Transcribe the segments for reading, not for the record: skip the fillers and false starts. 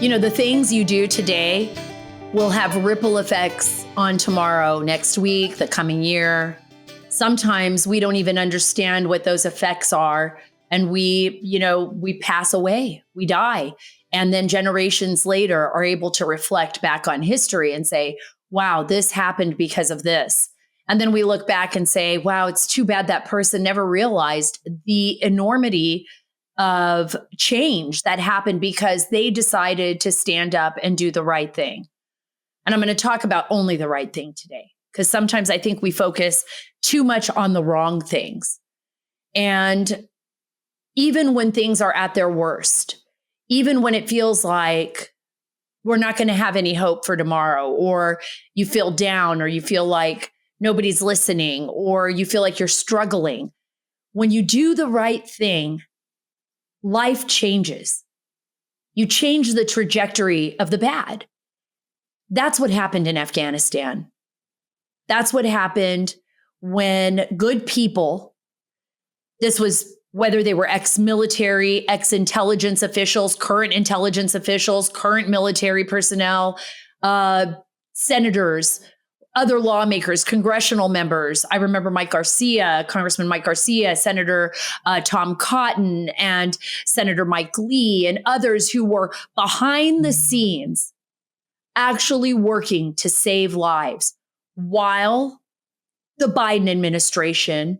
You know, the things you do today will have ripple effects on tomorrow, next week, the coming year. Sometimes we don't even understand what those effects are. And we pass away, we die. And then generations later are able to reflect back on history and say, wow, this happened because of this. And then we look back and say, wow, it's too bad that person never realized the enormity of change that happened because they decided to stand up and do the right thing. And I'm going to talk about only the right thing today, because sometimes I think we focus too much on the wrong things. And even when things are at their worst, even when it feels like we're not going to have any hope for tomorrow, or you feel down, or you feel like nobody's listening, or you feel like you're struggling, when you do the right thing, life changes. You change the trajectory of the bad. That's what happened in Afghanistan. That's what happened when good people, this was whether they were ex-military, ex-intelligence officials, current intelligence officials, current military personnel, senators, other lawmakers, congressional members. I remember Congressman Mike Garcia, Senator Tom Cotton, and Senator Mike Lee, and others who were behind the scenes actually working to save lives, while the Biden administration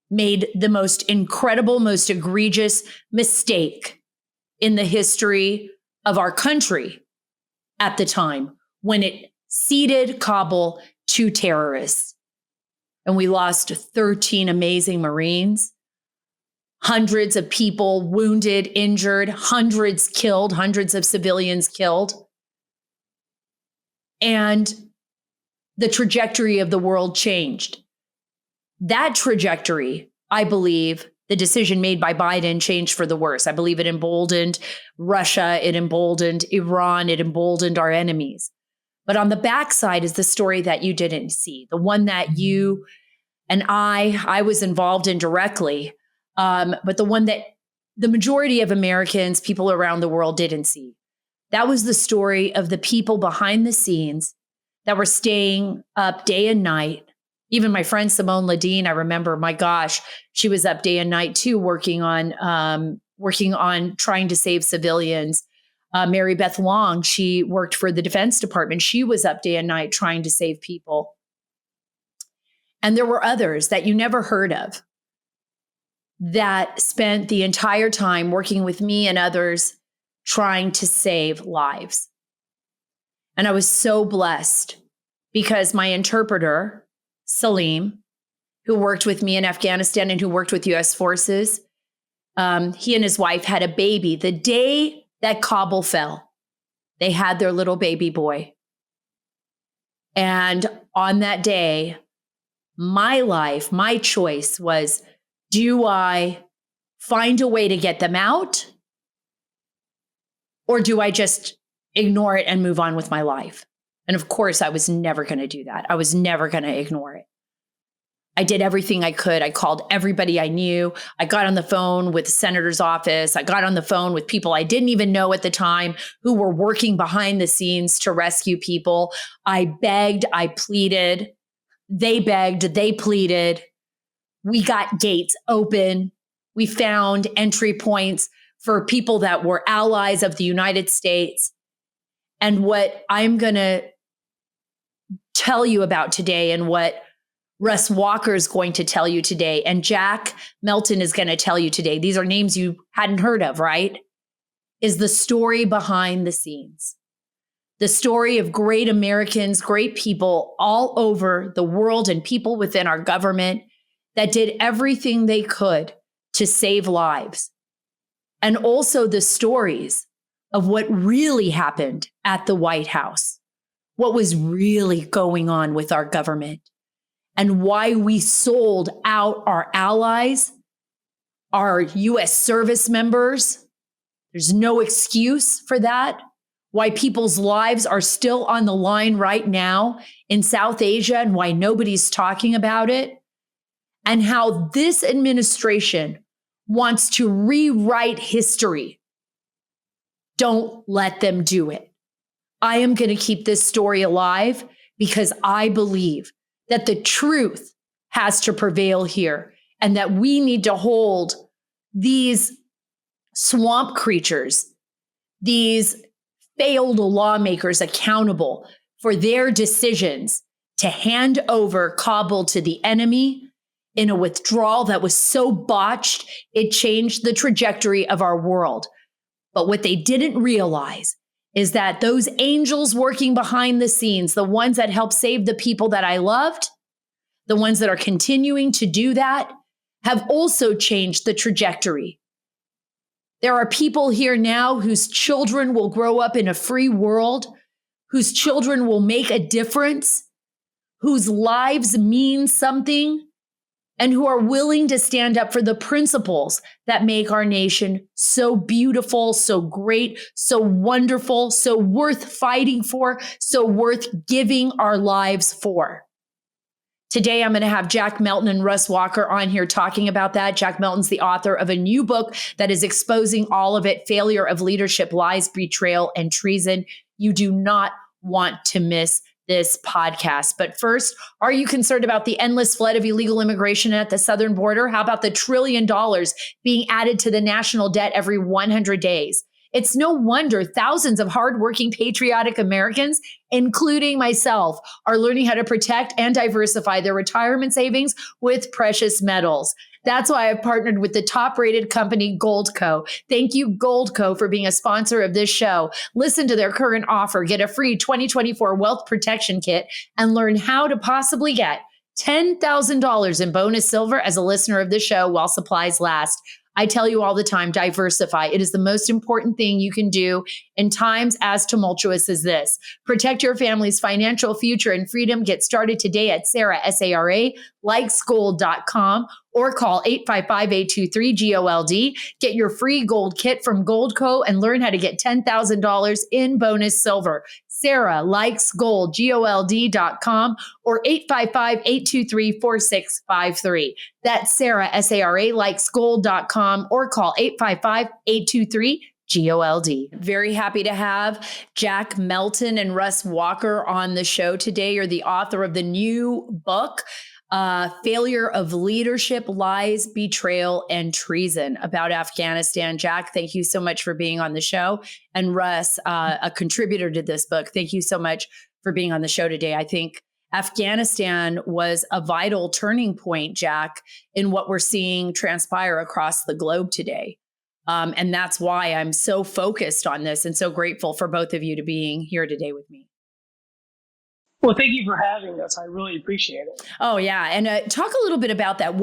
made the most incredible, most egregious mistake in the history of our country at the time, when it ceded Kabul to terrorists. And we lost 13 amazing Marines, hundreds of people wounded, injured, hundreds killed, hundreds of civilians killed. And the trajectory of the world changed. That trajectory, I believe, the decision made by Biden changed for the worse. I believe it emboldened Russia, it emboldened Iran, it emboldened our enemies. But on the backside is the story that you didn't see, the one that you and I was involved in directly, but the one that the majority of Americans, people around the world didn't see. That was the story of the people behind the scenes that were staying up day and night. Even my friend Simone Ladine, I remember, my gosh, she was up day and night too, working on trying to save civilians. Mary Beth Long, she worked for the Defense Department. She was up day and night trying to save people. And there were others that you never heard of that spent the entire time working with me and others trying to save lives. And I was so blessed because my interpreter, Salim, who worked with me in Afghanistan and who worked with U.S. forces, he and his wife had a baby the day that Kabul fell. They had their little baby boy. And on that day, my life, my choice was, do I find a way to get them out? Or do I just ignore it and move on with my life? And of course, I was never going to do that. I was never going to ignore it. I did everything I could. I called everybody I knew. I got on the phone with the senator's office. I got on the phone with people I didn't even know at the time who were working behind the scenes to rescue people. I begged, I pleaded. They begged, they pleaded. We got gates open. We found entry points for people that were allies of the United States. And what I'm going to tell you about today, and what Russ Walker is going to tell you today, and Jack Melton is going to tell you today, these are names you hadn't heard of, right? Is the story behind the scenes. The story of great Americans, great people all over the world, and people within our government that did everything they could to save lives. And also the stories of what really happened at the White House, what was really going on with our government, and why we sold out our allies, our U.S. service members. There's no excuse for that. Why people's lives are still on the line right now in South Asia, and why nobody's talking about it. And how this administration wants to rewrite history Don't let them do it. I am going to keep this story alive because I believe that the truth has to prevail here and that we need to hold these swamp creatures, these failed lawmakers accountable for their decisions to hand over Kabul to the enemy in a withdrawal that was so botched, it changed the trajectory of our world. But what they didn't realize is that those angels working behind the scenes, the ones that helped save the people that I loved, the ones that are continuing to do that, have also changed the trajectory. There are people here now whose children will grow up in a free world, whose children will make a difference, whose lives mean something, and who are willing to stand up for the principles that make our nation so beautiful, so great, so wonderful, so worth fighting for, so worth giving our lives for. Today, I'm going to have Jack Melton and Russ Walker on here talking about that. Jack Melton's the author of a new book that is exposing all of it: Failure of Leadership, Lies, Betrayal, and Treason. You do not want to miss this podcast. But first, are you concerned about the endless flood of illegal immigration at the southern border? How about the $1 trillion being added to the national debt every 100 days? It's no wonder thousands of hardworking, patriotic Americans, including myself, are learning how to protect and diversify their retirement savings with precious metals. That's why I've partnered with the top-rated company Goldco. Thank you, Goldco, for being a sponsor of this show. Listen to their current offer. Get a free 2024 Wealth Protection Kit and learn how to possibly get $10,000 in bonus silver as a listener of the show while supplies last. I tell you all the time, diversify. It is the most important thing you can do in times as tumultuous as this. Protect your family's financial future and freedom. Get started today at Sara, S-A-R-A, likesgold.com or call 855-823-GOLD. Get your free gold kit from Goldco and learn how to get $10,000 in bonus silver. Sara, likesgold, GOLD.com or 855-823-4653. That's Sara, S-A-R-A, likesgold.com or call 855-823-GOLD. Very happy to have Jack Melton and Russ Walker on the show today. You're the author of the new book, Failure of Leadership, Lies, Betrayal, and Treason, about Afghanistan. Jack, thank you so much for being on the show. And Russ, a contributor to this book, thank you so much for being on the show today. I think Afghanistan was a vital turning point, Jack, in what we're seeing transpire across the globe today. And that's why I'm so focused on this and so grateful for both of you to being here today with me. Well, thank you for having us. I really appreciate it. Oh, yeah. And talk a little bit about that.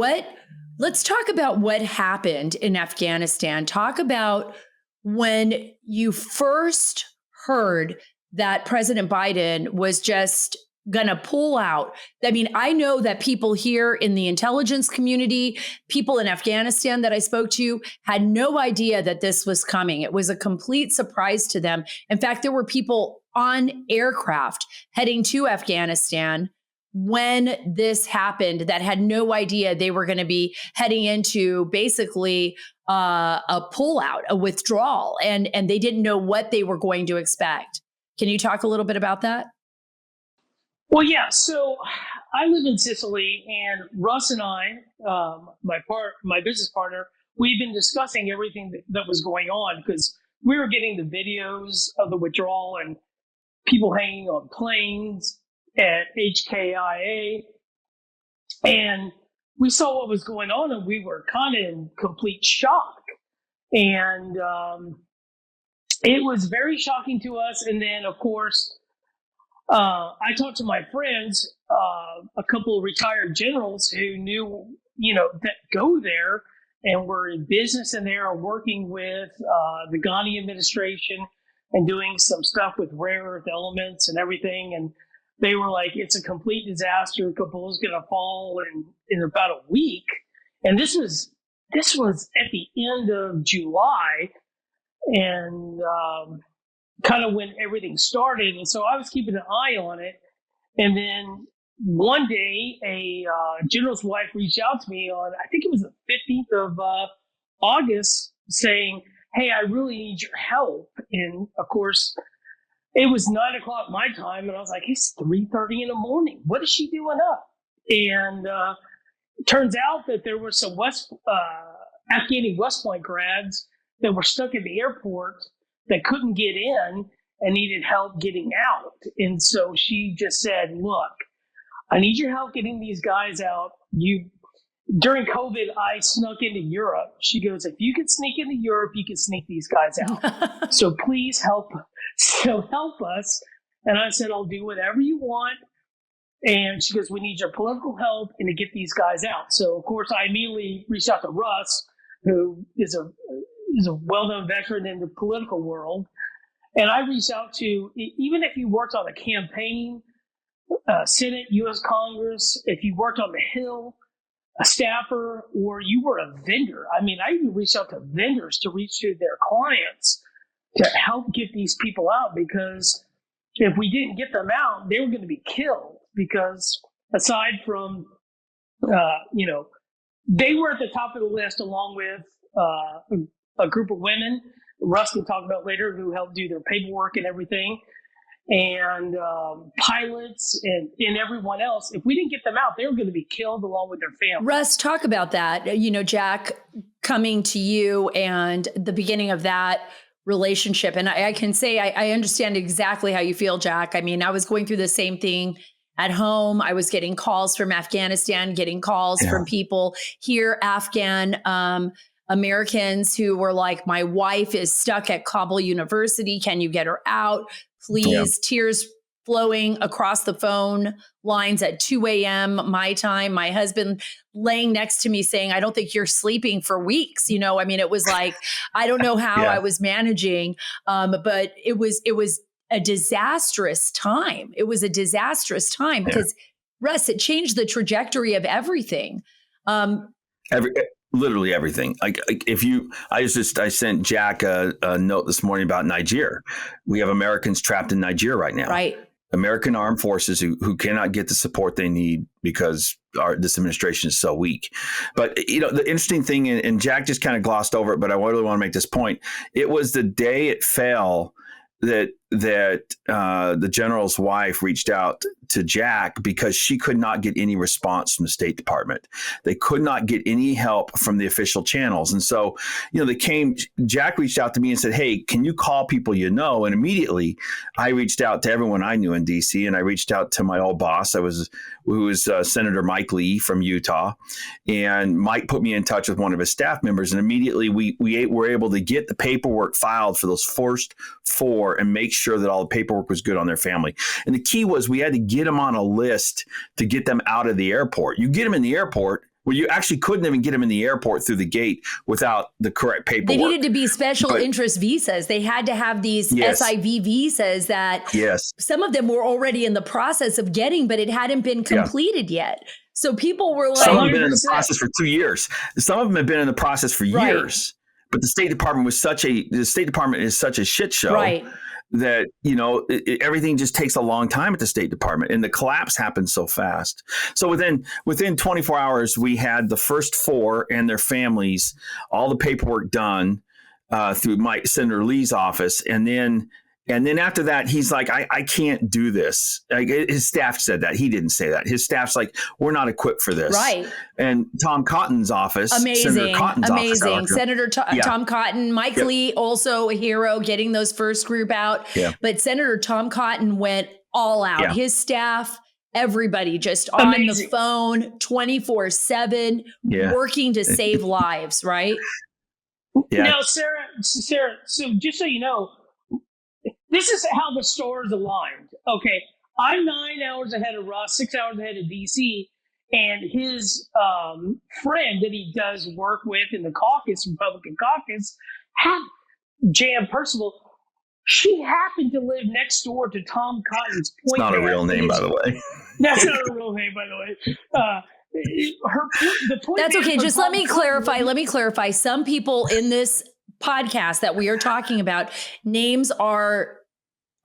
Let's talk about what happened in Afghanistan. Talk about when you first heard that President Biden was just going to pull out. I mean, I know that people here in the intelligence community, people in Afghanistan that I spoke to, had no idea that this was coming. It was a complete surprise to them. In fact, there were people on aircraft heading to Afghanistan when this happened that had no idea they were going to be heading into basically a pullout, a withdrawal, and they didn't know what they were going to expect. Can you talk a little bit about that? Well, yeah. So I live in Sicily, and Russ and I, my business partner, we've been discussing everything that was going on because we were getting the videos of the withdrawal and people hanging on planes at HKIA. And we saw what was going on, and we were kind of in complete shock. And it was very shocking to us. And then, of course, I talked to my friends, a couple of retired generals who knew, that go there and were in business in there, working with the Ghani administration and doing some stuff with rare earth elements and everything. And they were like, it's a complete disaster. Kabul's going to fall in about a week. And this was at the end of July, and kind of when everything started. And so I was keeping an eye on it. And then one day, a general's wife reached out to me on, I think it was the 15th of August, saying, hey, I really need your help. And of course, it was 9 o'clock my time, and I was like, it's 3:30 in the morning. What is she doing up? And turns out that there were some Afghani West Point grads that were stuck at the airport that couldn't get in and needed help getting out. And so she just said, look, I need your help getting these guys out. During COVID, I snuck into Europe. She goes, if you could sneak into Europe, you can sneak these guys out. So please help us. And I said, I'll do whatever you want. And she goes, we need your political help and to get these guys out. So, of course, I immediately reached out to Russ, who is a well-known veteran in the political world. And I reached out to, even if you worked on a campaign, Senate, U.S. Congress, if you worked on the Hill, a staffer, or you were a vendor. I mean, I even reached out to vendors to reach to their clients to help get these people out, because if we didn't get them out, they were going to be killed. Because aside from, they were at the top of the list along with a group of women, Russ can talk about later, who helped do their paperwork and everything, and pilots and everyone else. If we didn't get them out, they were going to be killed along with their families. Russ, talk about that. You know, Jack coming to you and the beginning of that relationship. And I can say I understand exactly how you feel, Jack. I mean, I was going through the same thing at home. I was getting calls from Afghanistan, getting calls from people here, Afghan Americans who were like, my wife is stuck at Kabul University. Can you get her out? Please. Tears flowing across the phone lines at 2 a.m. my time. My husband laying next to me saying, I don't think you're sleeping for weeks. You know, I mean, it was like, I don't know how I was managing, but it was a disastrous time. It was a disastrous time because, Russ, it changed the trajectory of everything. Literally everything. I sent Jack a note this morning about Niger. We have Americans trapped in Niger right now. Right. American armed forces who cannot get the support they need because this administration is so weak. But, you know, the interesting thing, and Jack just kind of glossed over it, but I really want to make this point. It was the day it fell that the general's wife reached out to Jack because she could not get any response from the State Department. They could not get any help from the official channels. And so, you know, Jack reached out to me and said, hey, can you call people you know? And immediately I reached out to everyone I knew in DC, and I reached out to my old boss, who was Senator Mike Lee from Utah. And Mike put me in touch with one of his staff members. And immediately we were able to get the paperwork filed for those first four and make sure that all the paperwork was good on their family. And the key was we had to get them on a list to get them out of the airport. You get them in the airport, well, you actually couldn't even get them in the airport through the gate without the correct paperwork. They needed to be special interest visas. They had to have these SIV visas that some of them were already in the process of getting, but it hadn't been completed yet. So people were like, some have been in the process for 2 years. Some of them have been in the process for years. But the State Department is such a shit show that, you know, everything just takes a long time at the State Department, and the collapse happened so fast. So within 24 hours, we had the first four and their families, all the paperwork done through Senator Lee's office, and then after that, he's like, I can't do this. Like, his staff said that. He didn't say that. His staff's like, we're not equipped for this. Right. And Tom Cotton's office. Amazing. Senator Tom Cotton, Mike Lee, also a hero, getting those first group out. Yeah. But Senator Tom Cotton went all out. Yeah. His staff, everybody just on the phone 24/7, working to save lives, right? Yeah. Now, Sarah, so just so you know, this is how the stars aligned. Okay, I'm 9 hours ahead of Russ, 6 hours ahead of DC, and his friend that he does work with in the caucus, Republican caucus, Jan Percival. She happened to live next door to Tom Cotton's point. It's not a real name, by the way. That's not a real name, by the way. That's okay. Just let me clarify. Some people in this podcast that we are talking about, names are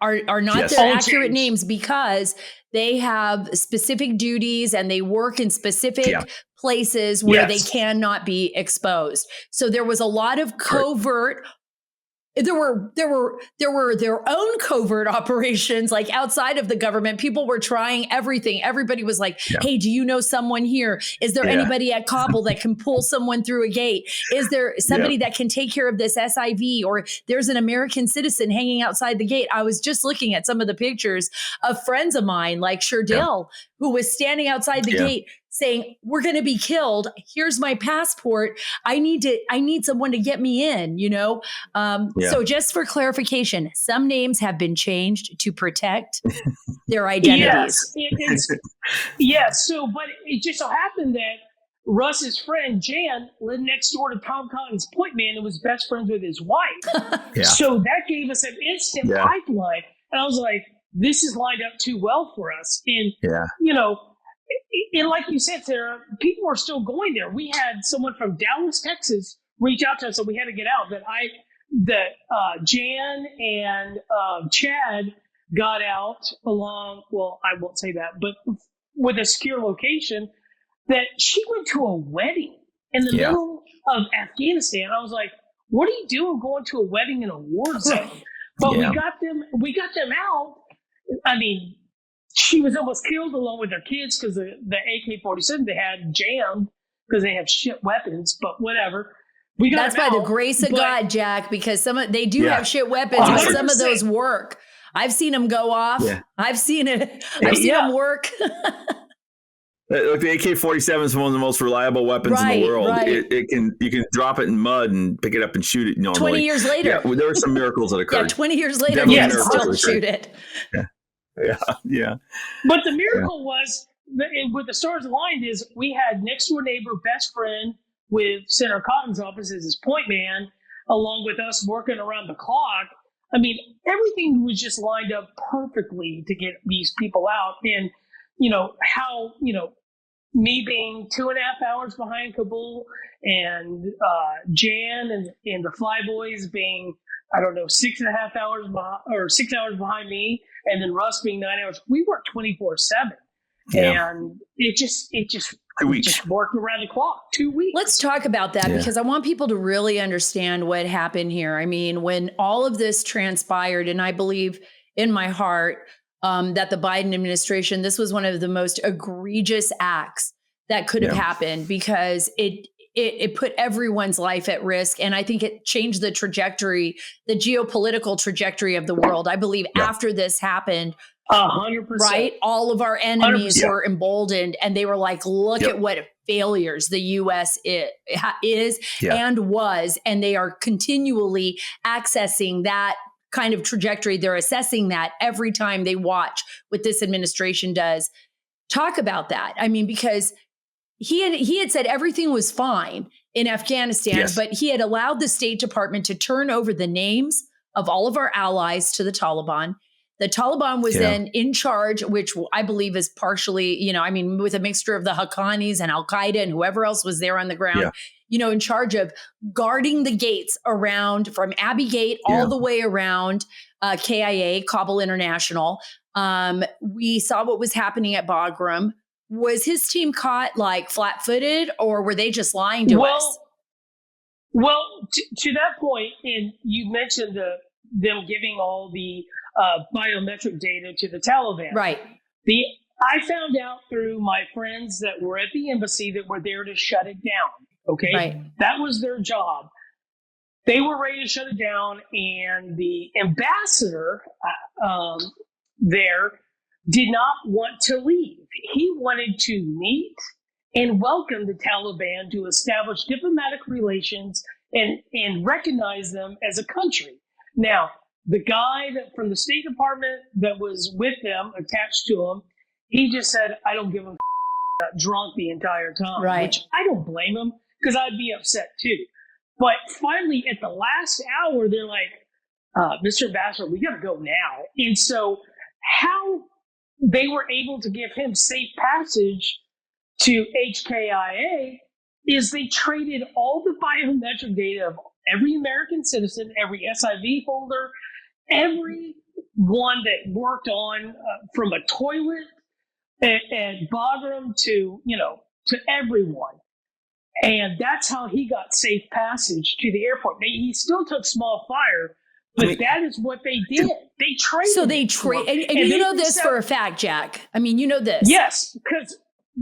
not their accurate names because they have specific duties and they work in specific places where they cannot be exposed. So there was a lot of covert there were their own covert operations, like outside of the government. People were trying everything. Everybody was like, hey, do you know someone here? Is there anybody at Kabul that can pull someone through a gate? Is there somebody that can take care of this SIV? Or there's an American citizen hanging outside the gate. I was just looking at some of the pictures of friends of mine, like Sherdil, who was standing outside the gate saying, we're going to be killed. Here's my passport. I need someone to get me in, you know? So just for clarification, some names have been changed to protect their identities. Yes. So, but it just so happened that Russ's friend, Jan, lived next door to Tom Cotton's point man and was best friends with his wife. So that gave us an instant pipeline. And I was like, this is lined up too well for us. And, you know, and like you said, Sarah, people are still going there. We had someone from Dallas, Texas, reach out to us, so we had to get out. That Jan and Chad got out along. Well, I won't say that, but with a secure location. That she went to a wedding in the middle of Afghanistan. I was like, "What are you doing going to a wedding in a war zone?" But we got them out. I mean, she was almost killed along with her kids because the AK-47 they had jammed because they have shit weapons. But whatever, that's by the grace of God, Jack. Because they do have shit weapons, but some of those work. I've seen them go off. I've seen it. I've seen them work. Look, the AK-47 is one of the most reliable weapons in the world. You can drop it in mud and pick it up and shoot it normally. 20 years later. Yeah, there were some miracles that occurred. 20 years later, you can still shoot it. Yeah. But the miracle was, with the stars aligned, is we had next door neighbor, best friend with Senator Cotton's office as his point man, along with us working around the clock. I mean, everything was just lined up perfectly to get these people out. And, you know, how, you know, me being 2.5 hours behind Kabul and Jan and the Flyboys being, I don't know, 6.5 hours behind, or 6 hours behind me, and then Russ being 9 hours. We worked 24/7, and it just worked around the clock. 2 weeks. Let's talk about that because I want people to really understand what happened here. I mean, when all of this transpired, and I believe in my heart that the Biden administration, this was one of the most egregious acts that could have happened because it put everyone's life at risk. And I think it changed the trajectory, the geopolitical trajectory of the world. I believe after this happened, 100%. Right? All of our enemies were emboldened and they were like, look at what failures the U.S. is and was. And they are continually accessing that kind of trajectory. They're assessing that every time they watch what this administration does. Talk about that. I mean, because he had said everything was fine in Afghanistan, but he had allowed the State Department to turn over the names of all of our allies to the Taliban. The Taliban was then in charge, which I believe is partially, you know, I mean, with a mixture of the Haqqanis and Al-Qaeda and whoever else was there on the ground, you know, in charge of guarding the gates around from Abbey Gate all the way around KIA, Kabul International. We saw what was happening at Bagram. Was his team caught like flat-footed, or were they just lying to us? Well, to that point, and you mentioned them giving all the biometric data to the Taliban. Right. I found out through my friends that were at the embassy that were there to shut it down. Okay. Right. That was their job. They were ready to shut it down, and the ambassador there did not want to leave. He wanted to meet and welcome the Taliban to establish diplomatic relations and recognize them as a country. Now, the guy from the State Department that was with them, attached to him, he just said, I don't give a drunk the entire time, which I don't blame him because I'd be upset too. But finally, at the last hour, they're like, Mr. Ambassador, we got to go now. And so how they were able to give him safe passage to HKIA is they traded all the biometric data of every American citizen, every SIV holder, every one that worked on from a toilet at Bagram to everyone. And that's how he got safe passage to the airport. He still took small fire, But that is what they did. They traded. So they trade, and you know this for a fact, Jack. I mean, you know this. Yes, because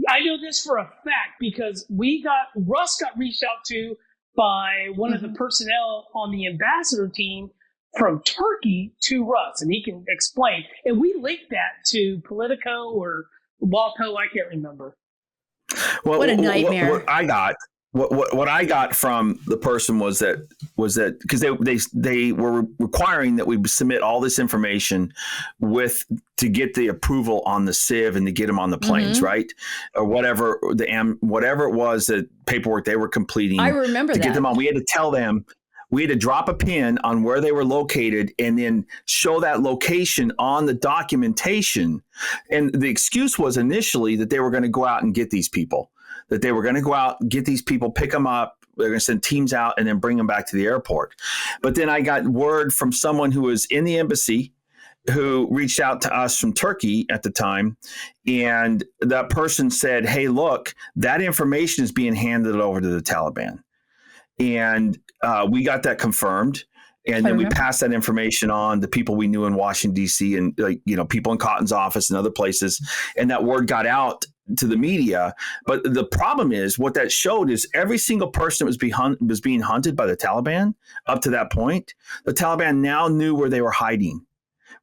I know this for a fact because Russ got reached out to by one of the personnel on the ambassador team from Turkey to Russ, and he can explain. And we linked that to Politico or Walpo, I can't remember. Well, what a nightmare! What I got from the person was that because they were requiring that we submit all this information to get the approval on the civ and to get them on the planes, right? Or whatever it was, that paperwork they were completing. I remember to that. Get them on. We had to tell them. We had to drop a pin on where they were located and then show that location on the documentation. And the excuse was initially that they were going to go out and get these people, that they were going to go out, get these people, pick them up. They're going to send teams out and then bring them back to the airport. But then I got word from someone who was in the embassy who reached out to us from Turkey at the time. And that person said, hey, look, that information is being handed over to the Taliban. And we got that confirmed. And then we passed that information on to people we knew in Washington, D.C. and people in Cotton's office and other places. And that word got out to the media. But the problem is what that showed is every single person that was being hunted by the Taliban up to that point. The Taliban now knew where they were hiding,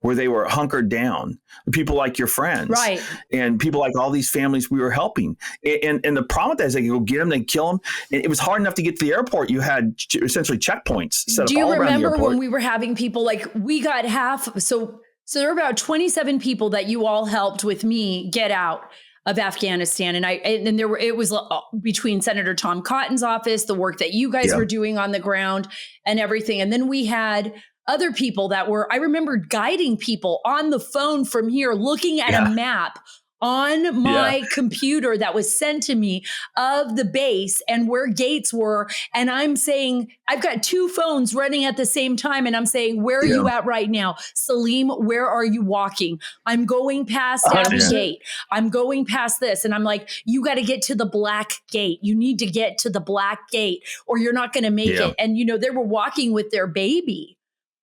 where they were hunkered down. People like your friends, right? And people like all these families we were helping. And the problem with that is they could go get them, they kill them. And it was hard enough to get to the airport. You had essentially checkpoints set up all around the airport. Do you remember when we were having people we got half? So there were about 27 people that you all helped with me get out of Afghanistan. And it was between Senator Tom Cotton's office, the work that you guys were doing on the ground and everything. And then we had other people I remember guiding people on the phone from here, looking at a map on my computer that was sent to me of the base and where gates were. And I'm saying, I've got two phones running at the same time. And I'm saying, where are you at right now? Salim, where are you walking? I'm going past Abbey Gate. I'm going past this. And I'm like, you got to get to the black gate. You need to get to the black gate or you're not going to make it. And, they were walking with their baby.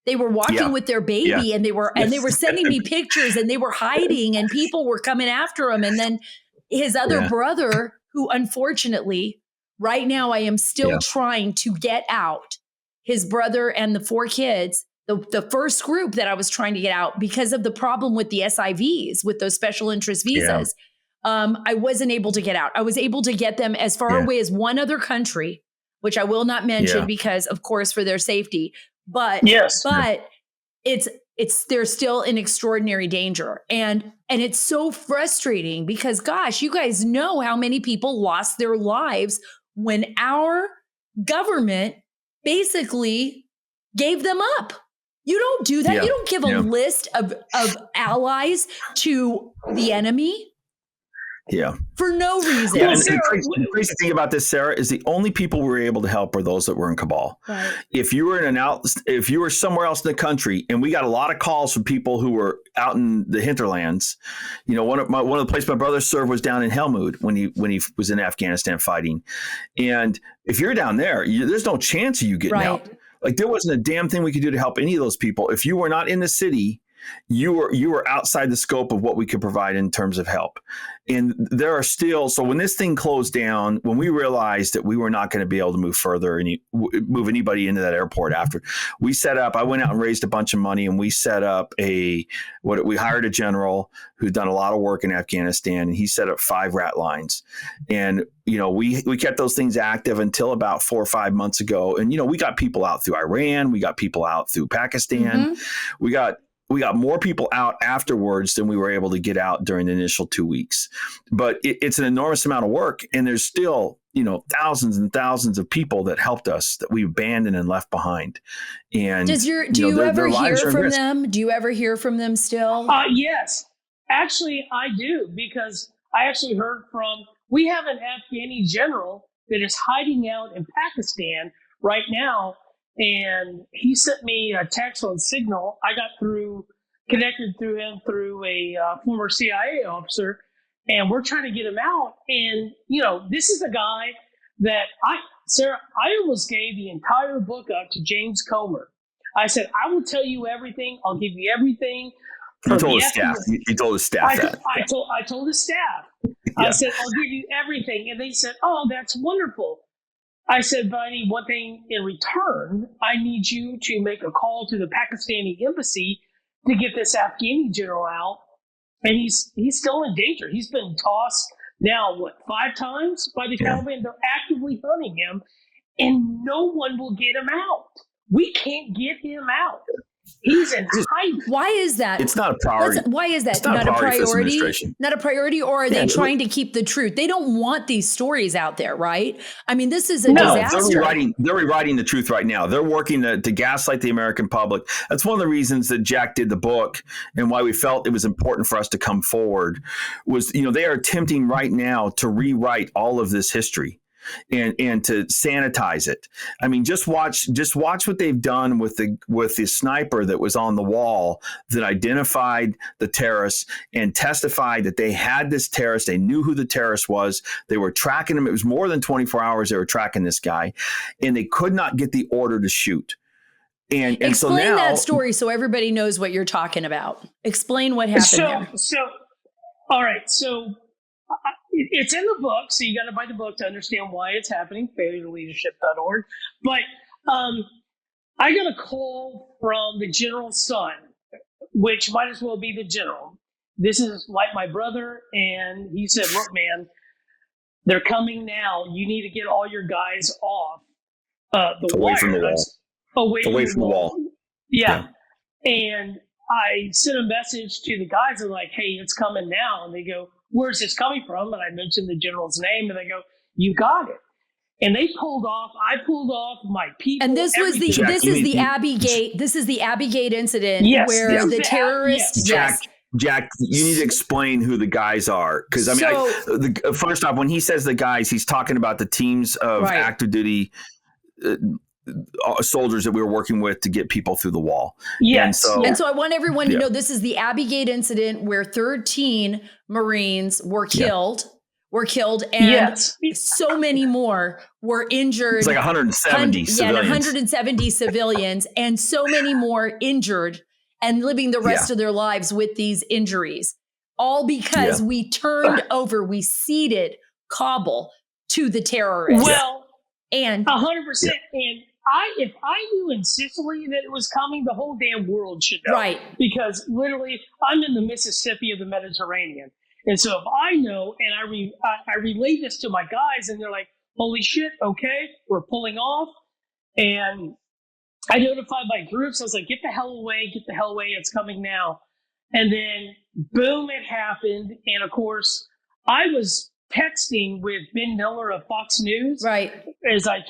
They were walking with their baby and they were sending me pictures and they were hiding and people were coming after him. And then his other brother, who unfortunately right now I am still trying to get out, his brother and the 4 kids, the first group that I was trying to get out because of the problem with the SIVs, with those special interest visas. I wasn't able to get out. I was able to get them as far away as one other country, which I will not mention because of course for their safety. But they're still in extraordinary danger. And it's so frustrating because gosh, you guys know how many people lost their lives when our government basically gave them up. You don't do that. You don't give a list of allies to the enemy. For no reason. And the crazy thing about this, Sarah, is the only people we were able to help were those that were in Kabul. Right. If you were somewhere else in the country, and we got a lot of calls from people who were out in the hinterlands. One of the places my brother served was down in Helmud when he was in Afghanistan fighting. And if you're down there, there's no chance of you getting out. Like there wasn't a damn thing we could do to help any of those people. If you were not in the city, you were outside the scope of what we could provide in terms of help. And there are still, so when this thing closed down, when we realized that we were not going to be able to move further and move anybody into that airport after, I went out and raised a bunch of money and we set up we hired a general who'd done a lot of work in Afghanistan, and he set up 5 rat lines. And, we kept those things active until about 4 or 5 months ago. And, we got people out through Iran. We got people out through Pakistan. We got more people out afterwards than we were able to get out during the initial 2 weeks. But it's an enormous amount of work. And there's still, thousands and thousands of people that helped us that we abandoned and left behind. And do you ever hear from them? Do you ever hear from them still? Yes, actually I do, because I actually heard we have an Afghani general that is hiding out in Pakistan right now. And he sent me a text on Signal. I got connected through him through a former CIA officer, and we're trying to get him out. And, this is a guy that Sarah, I almost gave the entire book up to James Comer. I said, I will tell you everything. I'll give you everything. You told his staff. You told his staff that. I told his staff. Yeah. I said, I'll give you everything. And they said, oh, that's wonderful. I said, but I need one thing in return. I need you to make a call to the Pakistani embassy to get this Afghani general out. And he's still in danger. He's been tossed now, 5 times by the Taliban? They're actively hunting him, and no one will get him out. We can't get him out. He's in hiding. Why is that? It's not a priority. Why is that? It's not a priority? Not a priority, or are they trying to keep the truth? They don't want these stories out there, right? I mean, this is a disaster. They're rewriting the truth right now. They're working to gaslight the American public. That's one of the reasons that Jack did the book, and why we felt it was important for us to come forward. Was, they are attempting right now to rewrite all of this history. And to sanitize it. I mean, just watch what they've done with the sniper that was on the wall that identified the terrorists and testified that they had this terrorist. They knew who the terrorist was. They were tracking him. It was more than 24 hours they were tracking this guy, and they could not get the order to shoot. And explain so now, that story so everybody knows what you're talking about. Explain what happened there. All right. So it's in the book, so you got to buy the book to understand why it's happening, failureLeadership.org. But I got a call from the general's son, which might as well be the general. This is like my brother, and he said, look, man, they're coming now. You need to get all your guys off away from the wall. Away from the wall. Yeah. And I sent a message to the guys and like, hey, it's coming now. And they go, where's this coming from? And I mentioned the general's name, and they go, you got it. And they pulled off. I pulled off my people. And this was the Abbey Gate. This is the Abbey Gate incident where the terrorists. Jack, you need to explain who the guys are, because first off, when he says the guys, he's talking about the teams of active duty soldiers that we were working with to get people through the wall. Yes. And so I want everyone to know this is the Abbey Gate incident where 13 Marines were killed. And so many more were injured. It's like 170 civilians. 170 civilians, and so many more injured and living the rest of their lives with these injuries. All because we ceded Kabul to the terrorists. Well, and 100%. And if I knew in Sicily that it was coming, the whole damn world should know. Right. Because literally, I'm in the Mississippi of the Mediterranean. And so if I know, and I relay this to my guys, and they're like, holy shit, okay, we're pulling off. And I notified my groups. I was like, get the hell away, it's coming now. And then, boom, it happened. And of course, I was texting with Ben Miller of Fox News. Right. As I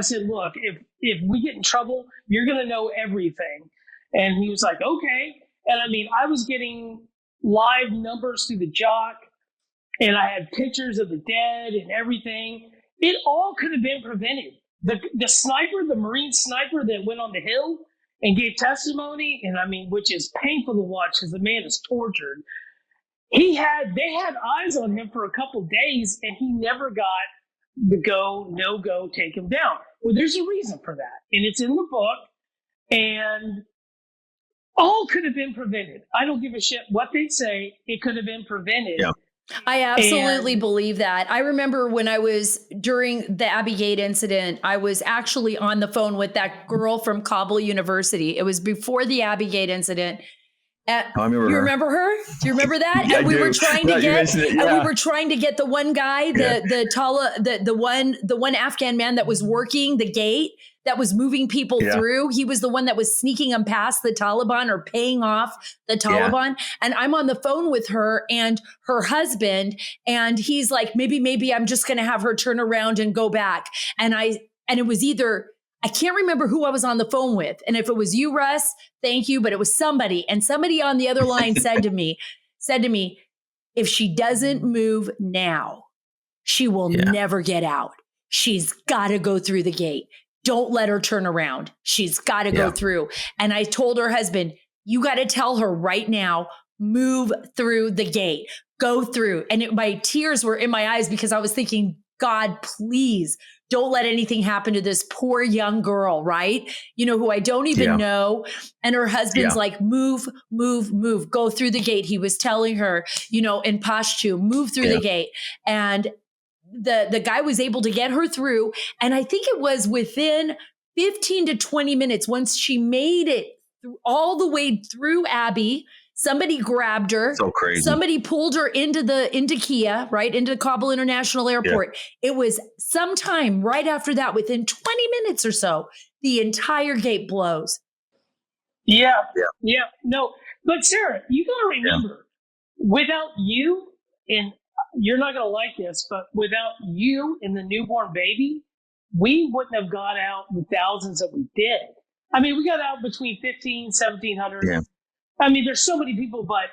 said, look, if we get in trouble, you're going to know everything. And he was like, okay. And I mean, I was getting live numbers through the jock, and I had pictures of the dead and everything. It all could have been prevented. The sniper, the Marine sniper that went on the hill and gave testimony, and I mean, which is painful to watch because the man is tortured. They had eyes on him for a couple days, and he never got the no-go, take him down. Well, there's a reason for that, and it's in the book, and all could have been prevented. I don't give a shit what they say. It could have been prevented. Yeah. I absolutely believe that. I remember when I was during the Abbey Gate incident, I was actually on the phone with that girl from Kabul University. It was before the Abbey Gate incident. I remember her. Remember her? Do you remember that? Yeah, and we were trying to we were trying to get the one guy, the one Afghan man that was working the gate, that was moving people through. He was the one that was sneaking them past the Taliban or paying off the Taliban. And I'm on the phone with her and her husband, and he's like, maybe I'm just going to have her turn around and go back. And it was either, I can't remember who I was on the phone with. And if it was you, Russ, thank you. But it was somebody. And somebody on the other line said to me, if she doesn't move now, she will never get out. She's got to go through the gate. Don't let her turn around. She's got to go through. And I told her husband, you got to tell her right now, move through the gate, go through. And my tears were in my eyes because I was thinking, God, please don't let anything happen to this poor young girl, right? Who I don't even know. And her husband's like, move, go through the gate. He was telling her, in Pashto, move through the gate. And the guy was able to get her through. And I think it was within 15 to 20 minutes, once she made it all the way through Abbey, somebody grabbed her. So crazy. Somebody pulled her into Kia, right? Into Kabul International Airport. Yeah. It was sometime right after that, within 20 minutes or so, the entire gate blows. Yeah. No, but Sarah, you got to remember, without you, and you're not going to like this, but without you and the newborn baby, we wouldn't have got out the thousands that we did. I mean, we got out between 1,700. Yeah. I mean, there's so many people, but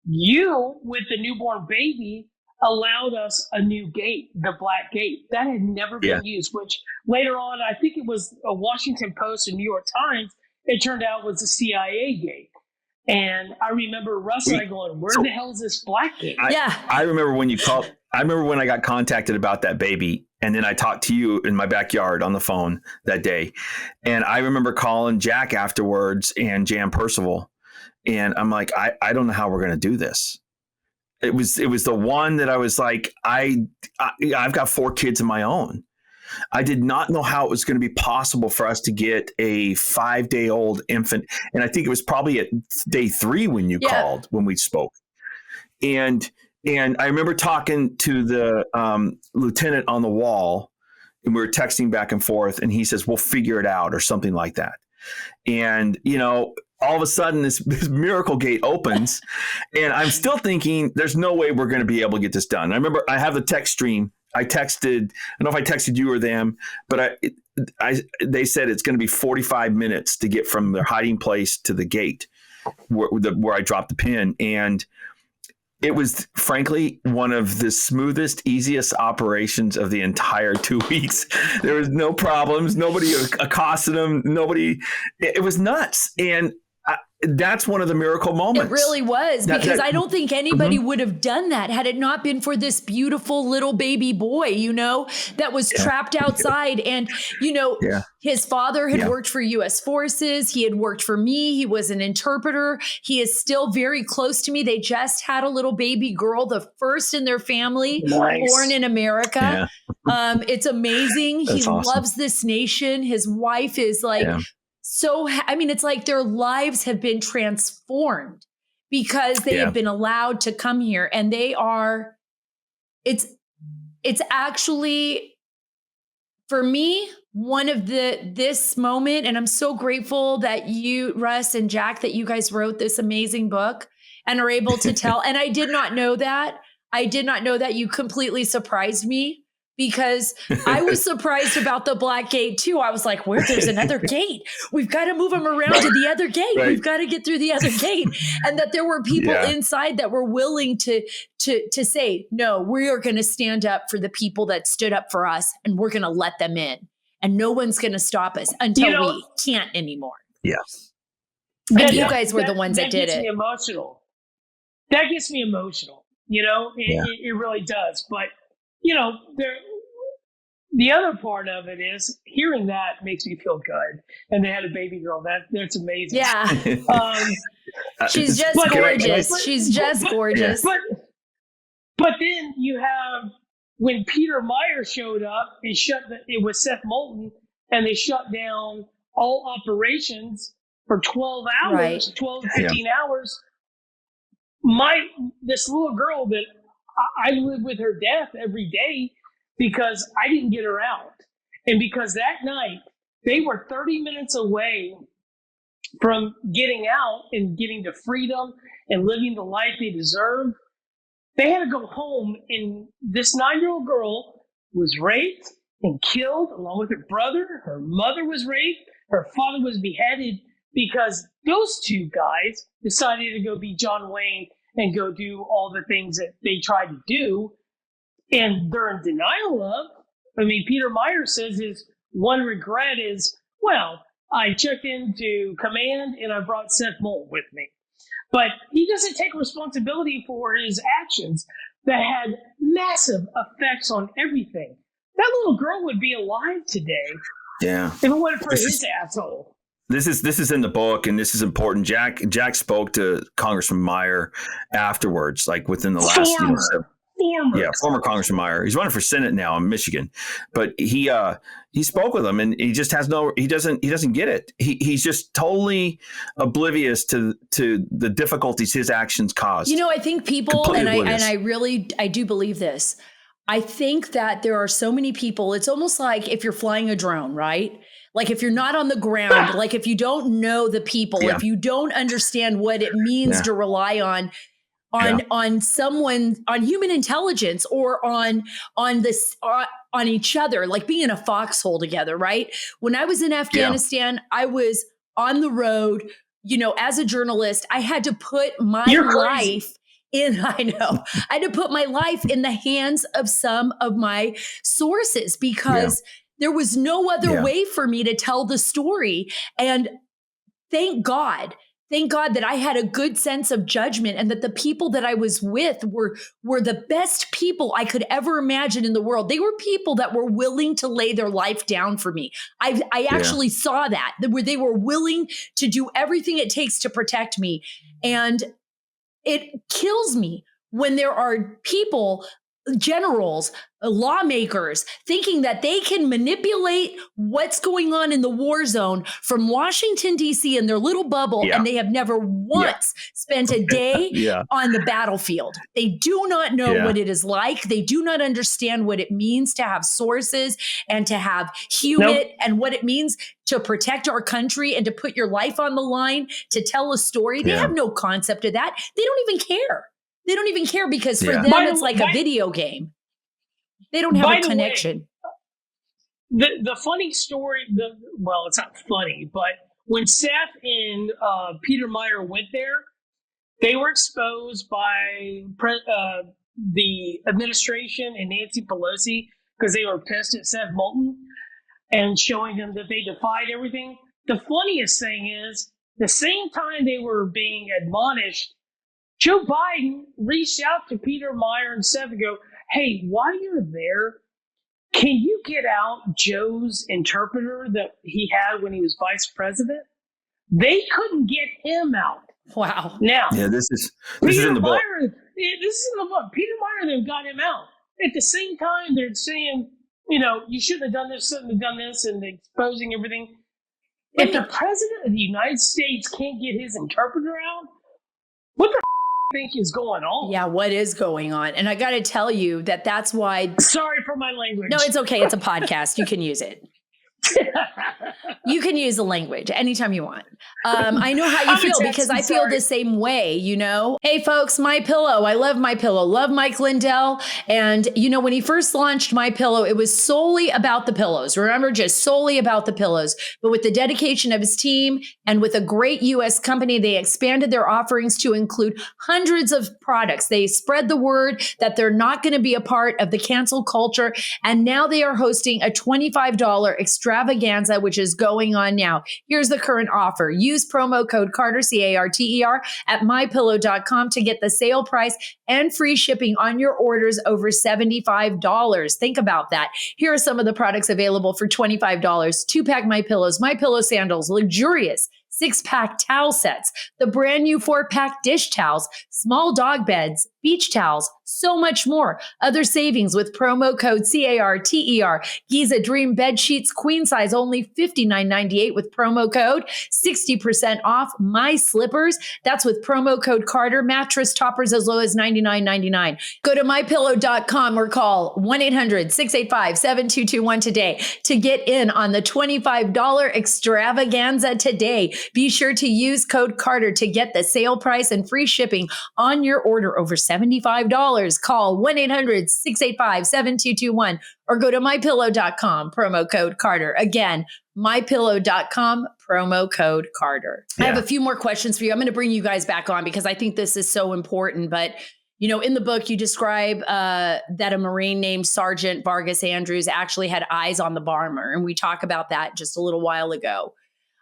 you with the newborn baby allowed us a new gate, the Black Gate. That had never been used, which later on, I think it was a Washington Post and New York Times, it turned out was the CIA gate. And I remember Russ and I going, where the hell is this Black Gate? I remember when you called. I remember when I got contacted about that baby, and then I talked to you in my backyard on the phone that day. And I remember calling Jack afterwards and Jan Percival. And I'm like, I don't know how we're going to do this. It was the one that I was like, I've got 4 kids of my own. I did not know how it was going to be possible for us to get a 5-day-old infant. And I think it was probably at day 3 when you called, when we spoke. And I remember talking to the lieutenant on the wall, and we were texting back and forth, and he says, we'll figure it out, or something like that. And, all of a sudden this miracle gate opens, and I'm still thinking there's no way we're going to be able to get this done. I remember I have the text stream. I don't know if I texted you or them, but they said it's going to be 45 minutes to get from their hiding place to the gate where I dropped the pin. And it was, frankly, one of the smoothest, easiest operations of the entire 2 weeks. There was no problems. Nobody accosted them. It was nuts. And that's one of the miracle moments. It really was, because I don't think anybody would have done that had it not been for this beautiful little baby boy, that was trapped outside. And, his father had worked for U.S. forces. He had worked for me. He was an interpreter. He is still very close to me. They just had a little baby girl, the first in their family, born in America. Yeah. It's amazing. He loves this nation. His wife is like... Yeah. So, it's like their lives have been transformed because they have been allowed to come here, and it's actually, for me, one of this moment. And I'm so grateful that you, Russ and Jack, that you guys wrote this amazing book and are able to tell. And I did not know that. You completely surprised me, because I was surprised about the Black Gate too. I was like, there's another gate. We've got to move them around to the other gate. Right. We've got to get through the other gate. And that there were people inside that were willing to say, no, we are going to stand up for the people that stood up for us, and we're going to let them in. And no one's going to stop us until we can't anymore. Yeah. And you guys were the ones that did it. That gets me emotional. It really does. But, the other part of it is hearing that makes me feel good. And they had a baby girl. That's amazing. Yeah. She's just gorgeous. She's just gorgeous. But then you have, when Peter Meyer showed up, it was Seth Melton, and they shut down all operations for 12 hours, 12 to 15 hours. This little girl that I live with her death every day, because I didn't get her out. And because that night, they were 30 minutes away from getting out and getting to freedom and living the life they deserve. They had to go home, and this 9-year-old girl was raped and killed along with her brother. Her mother was raped. Her father was beheaded, because those 2 guys decided to go be John Wayne and go do all the things that they tried to do. And they're in denial of. Peter Meyer says his one regret is, I checked into command and I brought Seth Melton with me. But he doesn't take responsibility for his actions. that had massive effects on everything. That little girl would be alive today Yeah. if it wasn't for his asshole. This is in the book, and this is important. Jack spoke to Congressman Meyer afterwards, like within the last former Congressman Meyer. He's running for Senate now in Michigan, but he spoke with him, and he just he doesn't get it. He's just totally oblivious to the difficulties his actions caused. I think people, and I do believe this. I think that there are so many people. It's almost like if you're flying a drone, right? Like if you're not on the ground, like if you don't know the people, if you don't understand what it means to rely on someone, on human intelligence, or on each other, like being in a foxhole together, right? When I was in Afghanistan, I was on the road, as a journalist, I had to put my life I had to put my life in the hands of some of my sources because there was no other way for me to tell the story. And thank God that I had a good sense of judgment, and that the people that I was with were the best people I could ever imagine in the world. They were people that were willing to lay their life down for me. I actually saw that they were willing to do everything it takes to protect me. And it kills me when there are people, generals, lawmakers, thinking that they can manipulate what's going on in the war zone from Washington, D.C. in their little bubble, and they have never once spent a day on the battlefield. They do not know what it is like. They do not understand what it means to have sources and to have HUMIT and what it means to protect our country and to put your life on the line, to tell a story. They have no concept of that. They don't even care. They don't even care because for them, it's like a video game. They don't have a connection. The funny story, well, it's not funny, but when Seth and Peter Meyer went there, they were exposed by the administration and Nancy Pelosi because they were pissed at Seth Melton and showing them that they defied everything. The funniest thing is, the same time they were being admonished, Joe Biden reached out to Peter Meyer and Seth and go, hey, while you're there, can you get out Joe's interpreter that he had when he was vice president? They couldn't get him out. Wow. Now, this is in the book. This is in the book. Peter Meyer then got him out. At the same time, they're saying, you shouldn't have done this, shouldn't have done this, and exposing everything. If the president of the United States can't get his interpreter out, what the think is going on? Yeah, what is going on? And I got to tell you that's why. Sorry for my language. No, it's okay. It's a podcast. You can use it. You can use the language anytime you want. I know how you feel because I feel the same way, Hey folks, MyPillow. I love MyPillow. Love Mike Lindell. And when he first launched MyPillow, it was solely about the pillows. Remember, just solely about the pillows. But with the dedication of his team and with a great US company, they expanded their offerings to include hundreds of products. They spread the word that they're not going to be a part of the cancel culture. And now they are hosting a $25 extravaganza, which is going on now. Here's the current offer. Use promo code Carter, CARTER, at mypillow.com to get the sale price and free shipping on your orders over $75. Think about that. Here are some of the products available for $25. 2-pack MyPillows, MyPillow sandals, luxurious 6-pack towel sets, the brand new 4-pack dish towels, small dog beds, beach towels, so much more. Other savings with promo code CARTER. Giza Dream bed sheets, queen size, only $59.98 with promo code. 60% off My Slippers. That's with promo code Carter. Mattress toppers as low as $99.99. Go to mypillow.com or call 1-800-685-7221 today to get in on the $25 extravaganza today. Be sure to use code Carter to get the sale price and free shipping on your order over $75. Call 1-800-685-7221 or go to mypillow.com, promo code Carter. Again, mypillow.com, promo code Carter. I have a few more questions for you. I'm going to bring you guys back on because I think this is so important. But, in the book, you describe that a Marine named Sergeant Vargas Andrews actually had eyes on the bomber. And we talked about that just a little while ago.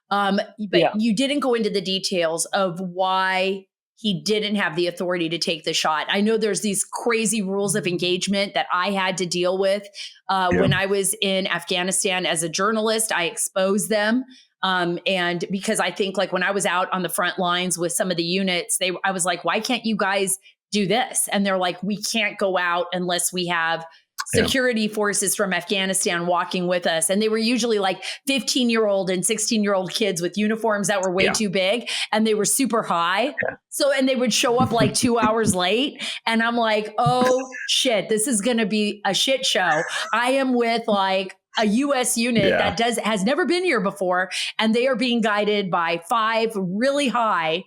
But you didn't go into the details of why he didn't have the authority to take the shot. I know there's these crazy rules of engagement that I had to deal with when I was in Afghanistan as a journalist. I exposed them. And because I think like when I was out on the front lines with some of the units, I was like, why can't you guys do this? And they're like, we can't go out unless we have security forces from Afghanistan walking with us. And they were usually like 15-year-old and 16-year-old kids with uniforms that were way too big, and they were super high. So, and they would show up like 2 hours late. And I'm like, oh shit, this is going to be a shit show. I am with like a U.S. unit that has never been here before. And they are being guided by 5 really high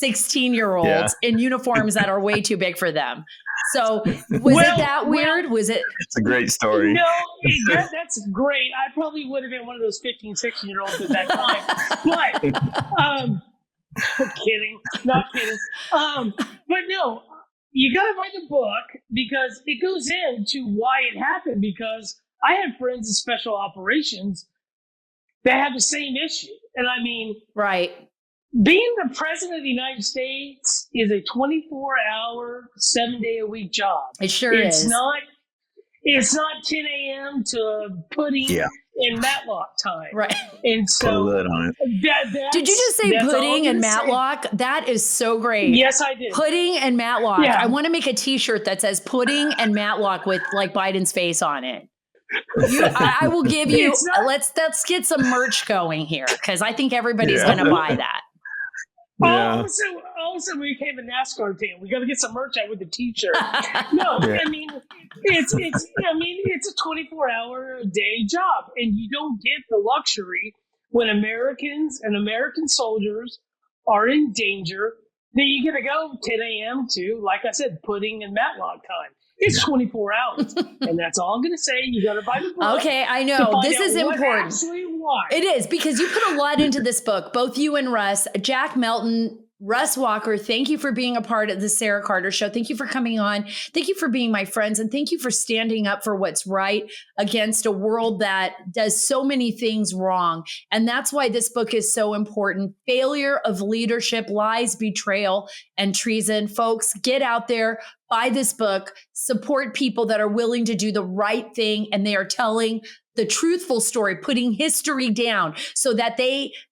16-year-olds in uniforms that are way too big for them. So was it that weird? Was it? It's a great story. No, that's great. I probably would have been one of those 15, 16-year-olds at that time. But kidding, not kidding. But no, you got to write the book because it goes into why it happened. Because I have friends in special operations that have the same issue. And I mean, right. Being the president of the United States is a 24-hour, 7-day-a-week job. It sure is. It's not 10 a.m. to pudding and Matlock time. Right. And so, put a lid on it. Did you just say pudding and Matlock? That is so great. Yes, I did. Pudding and Matlock. Yeah. I want to make a T-shirt that says pudding and Matlock with like Biden's face on it. I will give you. Let's get some merch going here because I think everybody's going to buy that. Yeah. Also, we became a NASCAR team. We got to get some merch out with the T-shirt. No, I mean, it's a 24-hour day job, and you don't get the luxury when Americans and American soldiers are in danger that you get to go 10 a.m. to, like I said, pudding and Matlock time. It's 24 hours, and that's all I'm going to say. You got to buy the book. Okay, I know. This is important. Why. It is, because you put a lot into this book, both you and Russ. Jack Melton, Russ Walker, thank you for being a part of the Sara Carter Show. Thank you for coming on. Thank you for being my friends. And thank you for standing up for what's right against a world that does so many things wrong. And that's why this book is so important. Failure of Leadership, Lies, Betrayal, and Treason. Folks, get out there, buy this book, support people that are willing to do the right thing. And they are telling the truthful story, putting history down so that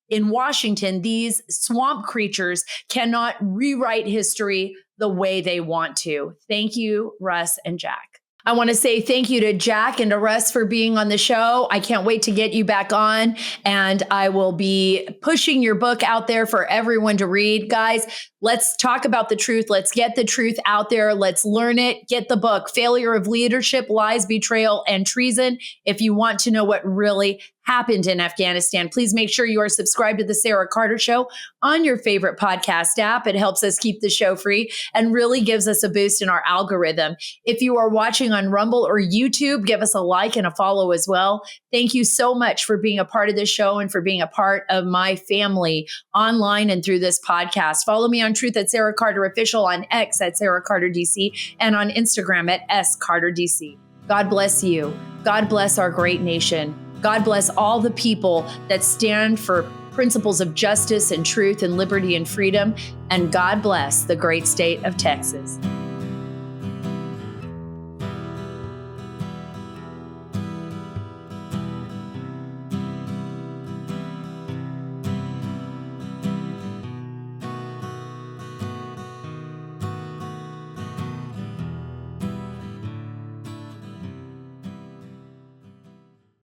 in Washington, these swamp creatures cannot rewrite history the way they want to. Thank you, Russ and Jack. I want to say thank you to Jack and to Russ for being on the show. I can't wait to get you back on, and I will be pushing your book out there for everyone to read. Guys, let's talk about the truth. Let's get the truth out there. Let's learn it. Get the book, Failure of Leadership, Lies, Betrayal, and Treason. If you want to know what really happened in Afghanistan, please make sure you are subscribed to the Sara Carter Show on your favorite podcast app. It helps us keep the show free and really gives us a boost in our algorithm. If you are watching on Rumble or YouTube, give us a like and a follow as well. Thank you so much for being a part of this show and for being a part of my family online and through this podcast. Follow me on Truth at Sara Carter Official, on X at Sara Carter DC, and on Instagram at SCarterDC. God bless you. God bless our great nation. God bless all the people that stand for principles of justice and truth and liberty and freedom. And God bless the great state of Texas.